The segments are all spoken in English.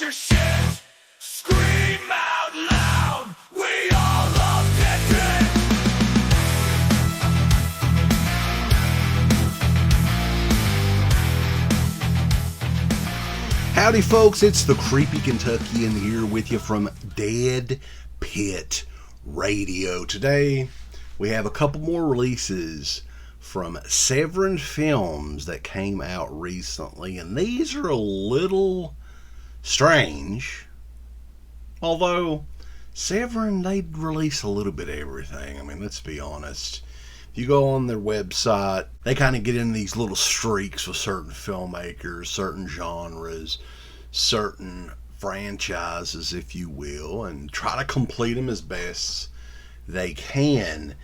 your shit. Scream out loud. We all love DEADPIT. Howdy folks, it's the Creepy Kentuckian here with you from DEADPIT Radio. Today we have a couple more releases from Severin Films that came out recently, and these are a little strange. Although Severin, they release a little bit of everything. I mean, let's be honest. If you go on their website, they kind of get in these little streaks with certain filmmakers, certain genres, certain franchises, if you will, and try to complete them as best they can.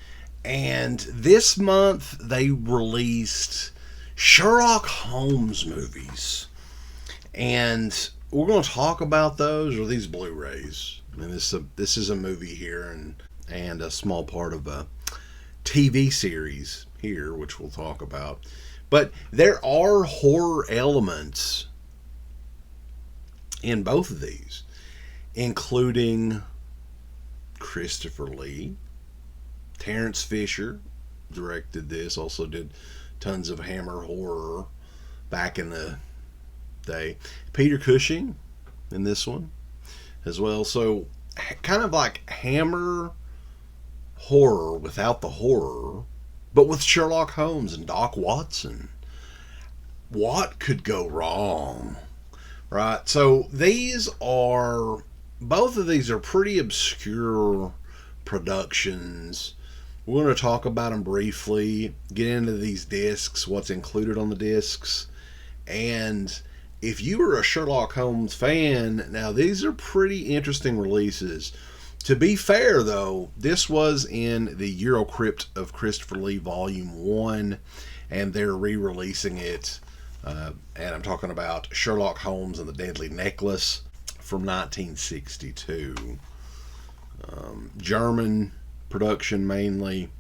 And this month they released Sherlock Holmes movies, and we're going to talk about those, or these Blu-rays. I mean, this is a movie here and a small part of a TV series here, which we'll talk about. But there are horror elements in both of these, including Christopher Lee. Terence Fisher directed this, also did tons of Hammer horror back in the day. Peter Cushing in this one as well. So kind of like Hammer horror without the horror, but with Sherlock Holmes and Doc Watson. What could go wrong? Right? So both of these are pretty obscure productions. We're going to talk about them briefly, get into these discs, what's included on the discs, and if you are a Sherlock Holmes fan, now these are pretty interesting releases. To be fair, though, this was in the Eurocrypt of Christopher Lee Volume 1, and they're re-releasing it, and I'm talking about Sherlock Holmes and the Deadly Necklace from 1962. German production mainly.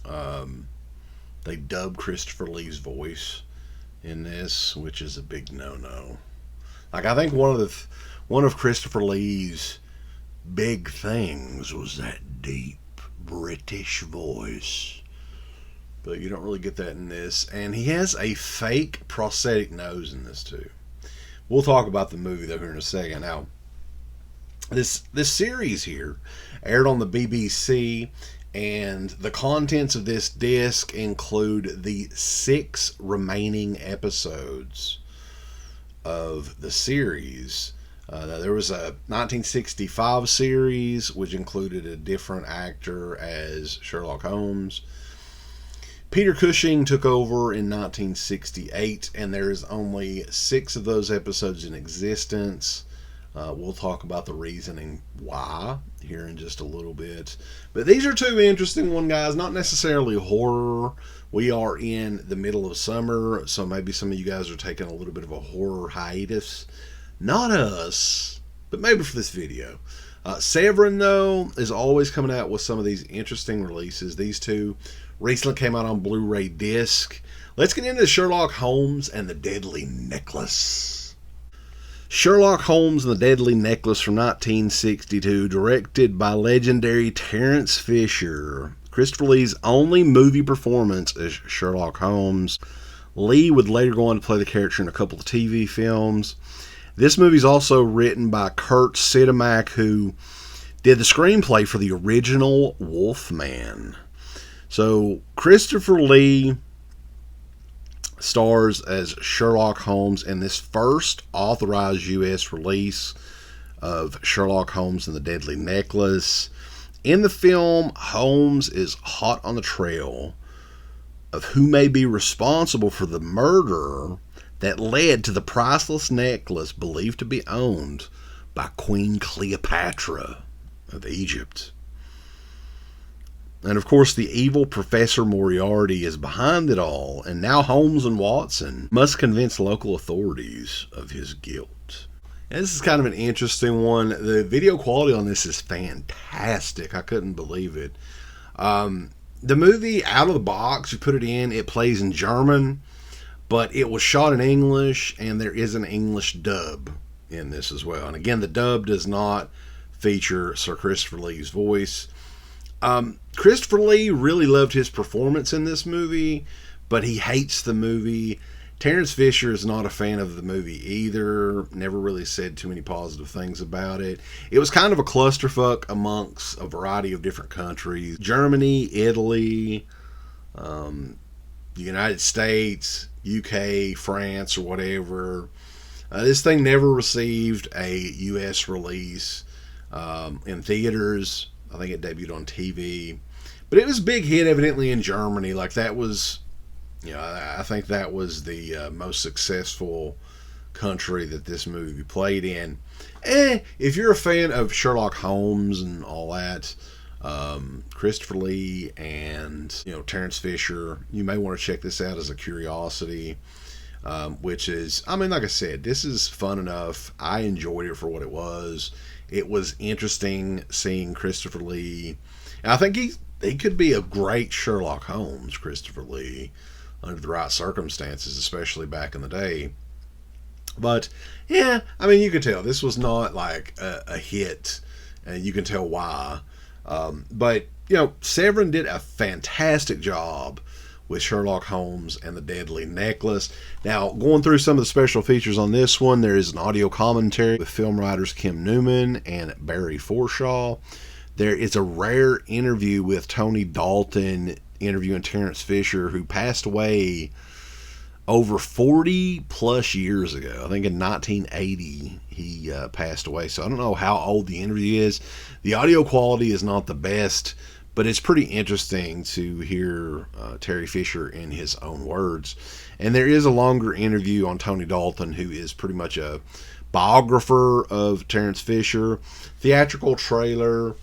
They dubbed Christopher Lee's voice in this, which is a big no-no. Like, I think one of Christopher Lee's big things was that deep British voice, but you don't really get that in this. And he has a fake prosthetic nose in this too. We'll talk about the movie though here in a second. Now, this series here aired on the BBC, and the contents of this disc include the 6 remaining episodes of the series. There was a 1965 series which included a different actor as Sherlock Holmes. Peter Cushing took over in 1968, and there's only 6 of those episodes in existence. We'll talk about the reasoning why here in just a little bit. But these are 2 interesting ones, guys. Not necessarily horror. We are in the middle of summer, so maybe some of you guys are taking a little bit of a horror hiatus. Not us, but maybe for this video. Severin, though, is always coming out with some of these interesting releases. These 2 recently came out on Blu-ray disc. Let's get into Sherlock Holmes and the Deadly Necklace. Sherlock Holmes and the Deadly Necklace from 1962, directed by legendary Terence Fisher. Christopher Lee's only movie performance as Sherlock Holmes. Lee would later go on to play the character in a couple of TV films. This movie is also written by Kurt Sidemak, who did the screenplay for the original Wolfman. So Christopher Lee stars as Sherlock Holmes in this first authorized U.S. release of Sherlock Holmes and the Deadly Necklace. In the film, Holmes is hot on the trail of who may be responsible for the murder that led to the priceless necklace believed to be owned by Queen Cleopatra of Egypt. And of course, the evil Professor Moriarty is behind it all, and now Holmes and Watson must convince local authorities of his guilt. And this is kind of an interesting one. The video quality on this is fantastic. I couldn't believe it. The movie, out of the box, you put it in, it plays in German, but it was shot in English, and there is an English dub in this as well. And again, the dub does not feature Sir Christopher Lee's voice. Christopher Lee really loved his performance in this movie, but he hates the movie. Terence Fisher is not a fan of the movie either. Never really said too many positive things about it. It was kind of a clusterfuck amongst a variety of different countries. Germany, Italy, the United States, UK, France, or whatever. This thing never received a U.S. release in theaters. I think it debuted on TV. But it was a big hit evidently in Germany. Like that was, I think that was the most successful country that this movie played in. If you're a fan of Sherlock Holmes and all that, Christopher Lee and Terence Fisher, you may want to check this out as a curiosity. Which is, like I said, this is fun enough. I enjoyed it for what it was. It was interesting seeing Christopher Lee. And I think he could be a great Sherlock Holmes, Christopher Lee, under the right circumstances, especially back in the day. But yeah, you could tell this was not like a hit, and you can tell why. But Severin did a fantastic job with Sherlock Holmes and the Deadly Necklace. Now, going through some of the special features on this one, there is an audio commentary with film writers Kim Newman and Barry Forshaw. There is a rare interview with Tony Dalton interviewing Terence Fisher, who passed away over 40 plus years ago. I think in 1980 he passed away. So I don't know how old the interview is. The audio quality is not the best, but it's pretty interesting to hear Terry Fisher in his own words. And there is a longer interview on Tony Dalton, who is pretty much a biographer of Terence Fisher, theatrical trailer,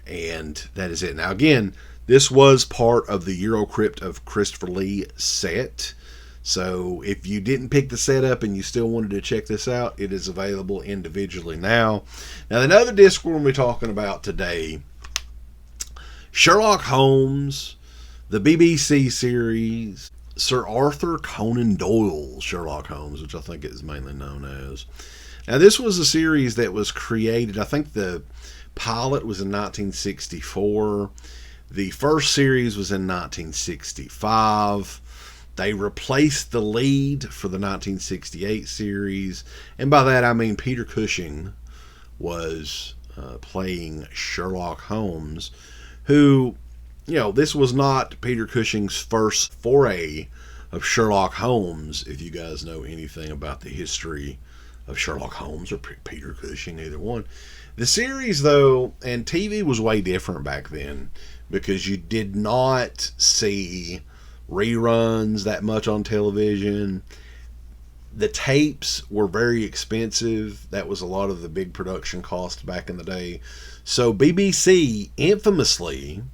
and that is it. Now, again, this was part of the Eurocrypt of Christopher Lee set. So if you didn't pick the set up and you still wanted to check this out, it is available individually now. Now, another disc we're going to be talking about today, Sherlock Holmes, the BBC series, Sir Arthur Conan Doyle's Sherlock Holmes, which I think it is mainly known as. Now, this was a series that was created, I think the pilot was in 1964. The first series was in 1965. They replaced the lead for the 1968 series. And by that, I mean Peter Cushing was playing Sherlock Holmes, who, this was not Peter Cushing's first foray of Sherlock Holmes, if you guys know anything about the history of Sherlock Holmes or Peter Cushing, either one. The series, though, and TV was way different back then, because you did not see reruns that much on television. The tapes were very expensive. That was a lot of the big production cost back in the day. So BBC infamously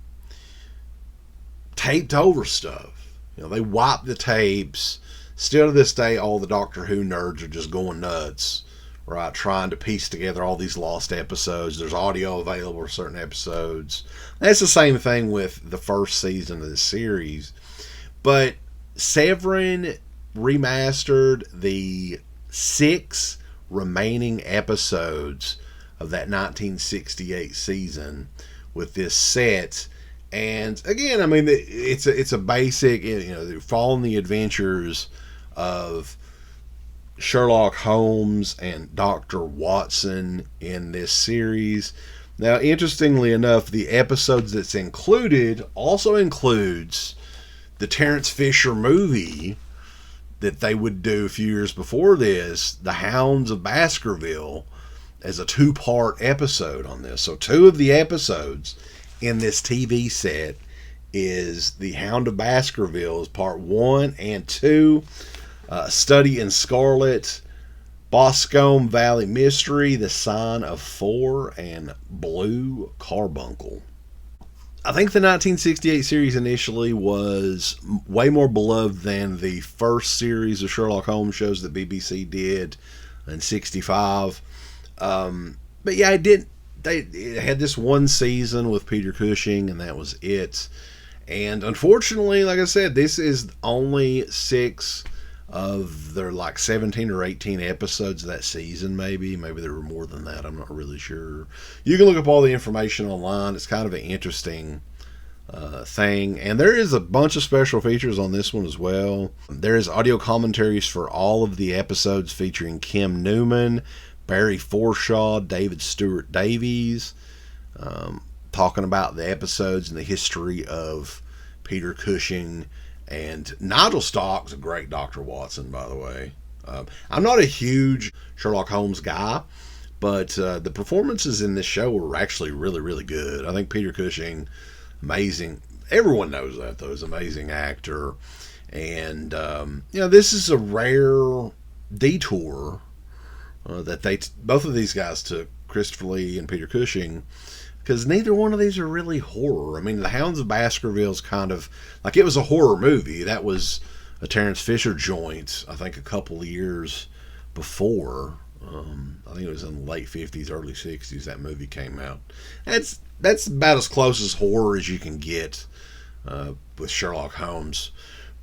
taped over stuff. They wiped the tapes. Still to this day, all the Doctor Who nerds are just going nuts, right? Trying to piece together all these lost episodes. There's audio available for certain episodes. That's the same thing with the first season of the series. But Severin remastered the 6 remaining episodes of that 1968 season with this set. And again, it's a basic, following the adventures of Sherlock Holmes and Dr. Watson in this series. Now, interestingly enough, the episodes that's included also includes the Terence Fisher movie that they would do a few years before this, The Hounds of Baskerville, as a 2-part episode on this. So 2 of the episodes in this TV set is The Hound of Baskerville, is part 1 and 2. Study in Scarlet, Boscombe Valley Mystery, The Sign of 4, and Blue Carbuncle. I think the 1968 series initially was way more beloved than the first series of Sherlock Holmes shows that BBC did in 65. But yeah, it had this one season with Peter Cushing, and that was it. And unfortunately, like I said, this is only 6 of their like 17 or 18 episodes of that season. Maybe there were more than that. I'm not really sure. You can look up all the information online. It's kind of an interesting thing, and there is a bunch of special features on this one as well. There is audio commentaries for all of the episodes featuring Kim Newman, Barry Forshaw, David Stewart Davies, talking about the episodes and the history of Peter Cushing. And Nigel Stock's a great Dr. Watson, by the way. I'm not a huge Sherlock Holmes guy, but the performances in this show were actually really, really good. I think Peter Cushing, amazing. Everyone knows that, though. He's an amazing actor. And, this is a rare detour that both of these guys took, Christopher Lee and Peter Cushing, because neither one of these are really horror. I mean, The Hounds of Baskerville's kind of, like, it was a horror movie. That was a Terence Fisher joint, I think, a couple of years before. I think it was in the late 50s, early 60s that movie came out. That's about as close as horror as you can get with Sherlock Holmes.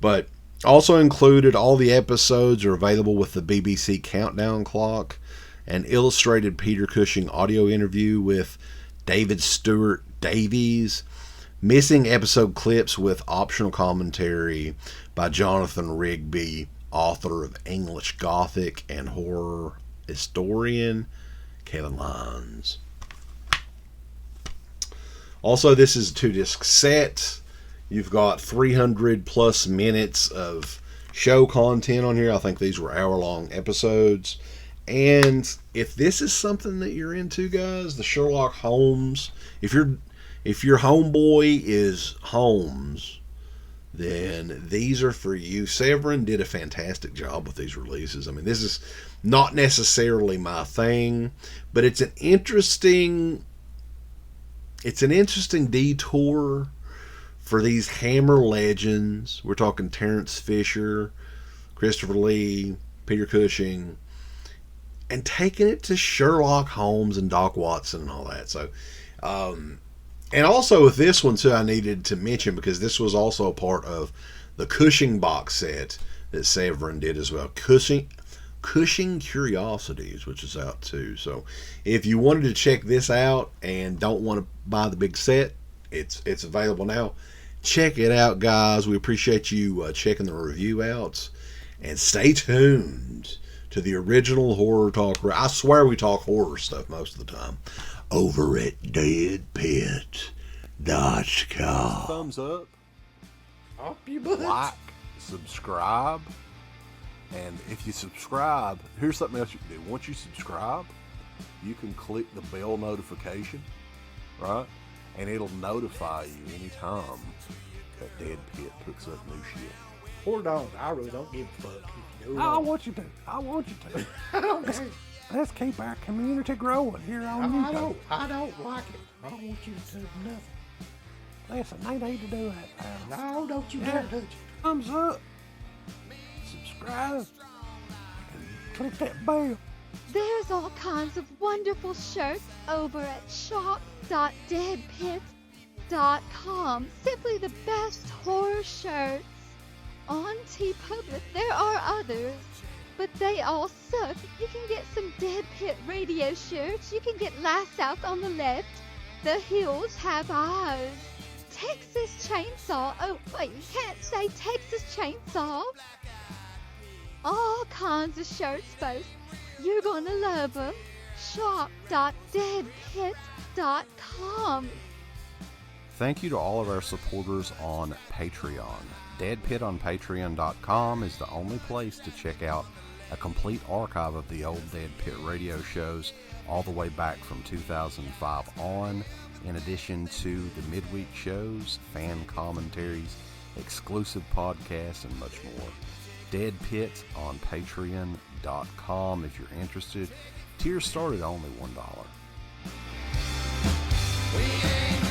But also included, all the episodes are available with the BBC Countdown Clock, an illustrated Peter Cushing audio interview with David Stewart Davies, missing episode clips with optional commentary by Jonathan Rigby, author of English Gothic and horror historian Kevin Lyons. Also, this is a 2-disc set. You've got 300 plus minutes of show content on here. I think these were hour-long episodes. And if this is something that you're into, guys, the Sherlock Holmes, if your homeboy is Holmes, then these are for you. Severin did a fantastic job with these releases. I mean, this is not necessarily my thing, but it's an interesting detour for these Hammer legends. We're talking Terence Fisher, Christopher Lee, Peter Cushing, and taking it to Sherlock Holmes and Doc Watson and all that. So, and also with this one too, I needed to mention, because this was also a part of the Cushing box set that Severin did as well. Cushing Curiosities, which is out too. So if you wanted to check this out and don't want to buy the big set, it's available now. Check it out, guys. We appreciate you checking the review out, and stay tuned to the original Horror Talk. I swear we talk horror stuff most of the time over at DEADPIT.com. Thumbs up, You like, subscribe, and if you subscribe, here's something else you can do. Once you subscribe, you can click the bell notification, right? And it'll notify you anytime that Dead Pit puts up new shit. Or don't. I really don't give a fuck. If you do or I don't. want you to. I want you to. I don't care. Let's keep our community growing here on YouTube. I don't like it. I don't want you to do nothing. Listen, they need to do that, pal. No, don't you dare touch it. Thumbs up, subscribe, and click that bell. There's all kinds of wonderful shirts over at shop.deadpit.com. Simply the best horror shirts. On TeePublic, there are others, but they all suck. You can get some Dead Pit Radio shirts. You can get Last South on the Left. The Hills Have Eyes. Texas Chainsaw. Oh, wait, you can't say Texas Chainsaw. All kinds of shirts, folks. You're gonna love them. Shop.deadpit.com. Thank you to all of our supporters on Patreon. DeadPit on Patreon.com is the only place to check out a complete archive of the old Dead Pit radio shows all the way back from 2005 on, in addition to the midweek shows, fan commentaries, exclusive podcasts, and much more. Dead Pit on Patreon.com if you're interested. Tiers start at only $1. We ain't